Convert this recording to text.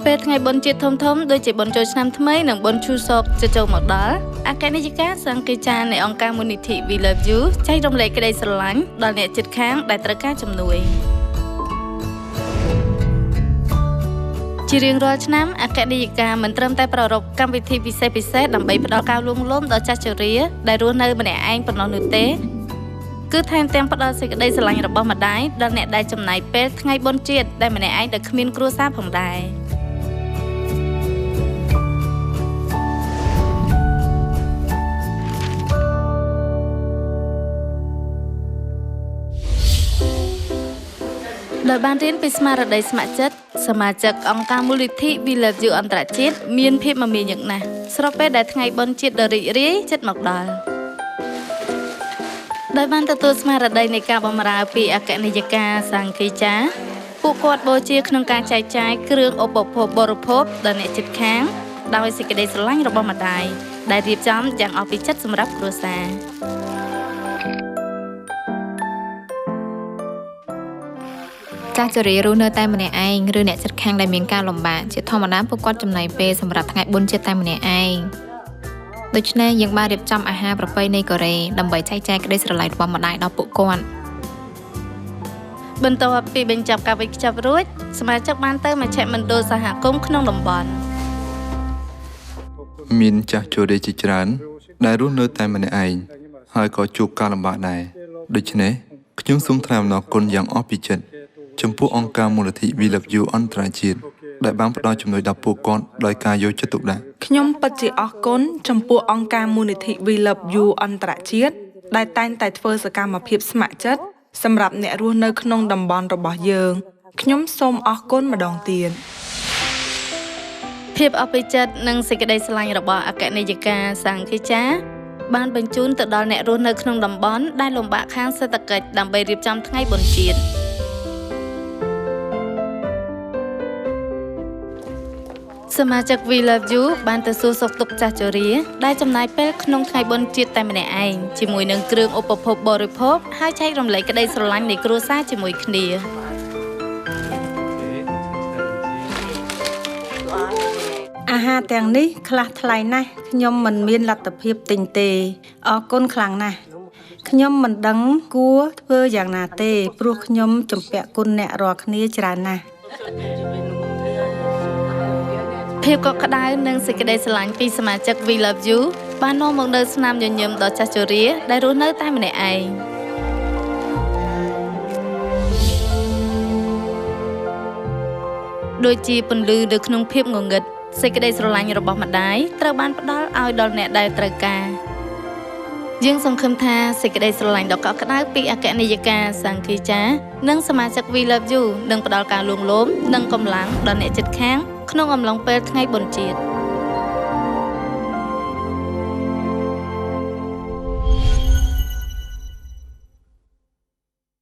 ពេលថ្ងៃបុណ្យជាតិធំៗដូចជាបុណ្យចូលឆ្នាំថ្មីនិងបុណ្យឈូសកចូលមកដល់អគ្គនាយិកាសង្ឃេចានៃអង្គការមូលនិធិ We Love You ចែករំលែកក្តីស្រឡាញ់ដល់អ្នកជិតខាងដែលត្រូវការជំនួយជារៀងរាល់ឆ្នាំអគ្គនាយិកាមិនត្រឹមតែប្រារព្ធកម្មវិធីពិសេសដើម្បីផ្ដល់ការលួងលោមដល់ចាស់ជរាដែលរស់នៅម្នាក់ឯងប៉ុណ្ណោះនោះទេគឺថែមទាំងផ្ដល់សេចក្តីស្រឡាញ់របស់ម្ដាយដល់អ្នកដែលចំណាយពេលថ្ងៃបុណ្យជាតិដែលម្នាក់ឯងដែលគ្មានគ្រួសារផងដែរដោយបានរៀនពីស្មារតីស្ម័គ្រចិត្តសមាជិកអង្គការមូលនិធិ We Love You អន្តរជាតិមានភាពមមាញឹកណាស់ស្របពេលដែលថ្ងៃបុណ្យជាតិដ៏រីករាយជិតមកដល់ដោយបានទទួលស្មារតីនៃការបម្រើពីអគ្គនាយិកាសង្ឃេចាពួកគាត់បូជាក្នុងការចែកចាយគ្រឿងឧបភោគបរិភោគដល់អ្នកជិតខាងដោយសេចក្តីស្រឡាញ់របស់ម្ដាយដែលរៀបចំយ៉ាងអស់ពីចិត្តសម្រាប់គ្រួសារចាស់ជរារស់នៅតែម្នាក់ឯងឬអ្នកជិតខាងដែលមានការលំបាកជាធម្មតាពួកគាត់ចំណាយពេលសម្រាប់ថ្ងៃបុណ្យជាតិតែម្នាក់ឯងដូច្នេះយើងបានរៀបចំអាហារប្រពៃណីកូរ៉េដើម្បីចែកចាយក្តីស្រឡាញ់របស់ម្ដាយដល់ពួកគាត់បន្ទាប់ពីបញ្ចប់ការវេចខ្ចប់រួចសមាជិកបានទៅមជ្ឈមណ្ឌលសហគមន៍ក្នុងតំបន់មានចាស់ជរាជាច្រើនដែលរស់នៅតែម្នាក់ឯងហើយក៏ជួបការលំបាកដែរដូច្នេះខ្ញុំសូមថ្លែងអំណរគុណយ៉ាងអស់ពីចិត្តចំពោះអង្គការមូលនិធិ We Love You អន្តរជាតិដែលបានផ្ដល់ជំនួយដល់ពួកគាត់ដោយការយកចិត្តទុកដាក់ខ្ញុំពិតជាអរគុណចំពោះអង្គការមូលនិធិ We Love You អន្តរជាតិដែលតែងតែធ្វើសកម្មភាពស្ម័គ្រចិត្តសម្រាប់អ្នករស់នៅក្នុងតំបន់របស់យើងខ្ញុំសូមអរគុណម្ដងទៀតភាពអបិចិត្តនិងសេចក្តីស្រឡាញ់របស់អគ្គនាយិកាសង្ឃេចាបានបញ្ជូនទៅដល់អ្នករស់នៅក្នុងតំបន់ដែលលំបាកខាងសេដ្ឋកិច្ចដើម្បីរៀបចំថ្ងៃបុណ្យជាតិសមាជិក We Love You បានទៅសួរសុខទុក្ខចាស់ជរាដែលចំណាយពេលក្នុងថ្ងៃបុណ្យជាតិតែម្នាក់ឯងជាមួយនឹងគ្រឿងឧបភោគបរិភោគហើយចែករំលែកក្តីស្រឡាញ់នៃគ្រួសារជាមួយគ្នាអាហារទាំងនេះខ្លះថ្លៃណាស់ខ្ញុំមិនមានលទ្ធភាពទិញទេអរគុណខ្លាំងណាស់ខ្ញុំមិនដឹងគួរធ្វើយ៉ាងណាទេព្រោះខ្ញុំជំពាក់គុណអ្នករាល់គ្នាច្រើនណាស់ភាពកក់ក្ដៅនិងសេចក្តីស្រឡាញ់ពីសមាជិក We Love You បាននាំមកនូវស្នាមញញឹមដល់ចាស់ជរាដែលរស់នៅតែម្នាក់ឯងដូចជាពន្លឺនៅក្នុងភាពងងឹតសេចក្តីស្រឡាញ់របស់ម្ដាយត្រូវបានផ្ដល់ឲ្យដល់អ្នកដែលត្រូវការយើងសង្ឃឹមថាសេចក្តីស្រឡាញ់ដ៏កក់ក្ដៅពីអគ្គនាយិកាសង្ឃេចានិងសមាជិក We Love You នឹងផ្ដល់ការលួងលោមនិងកម្លាំងដល់អ្នកជិតខាងក្នុងអំឡុងពេលថ្ងៃបុណ្យជាតិ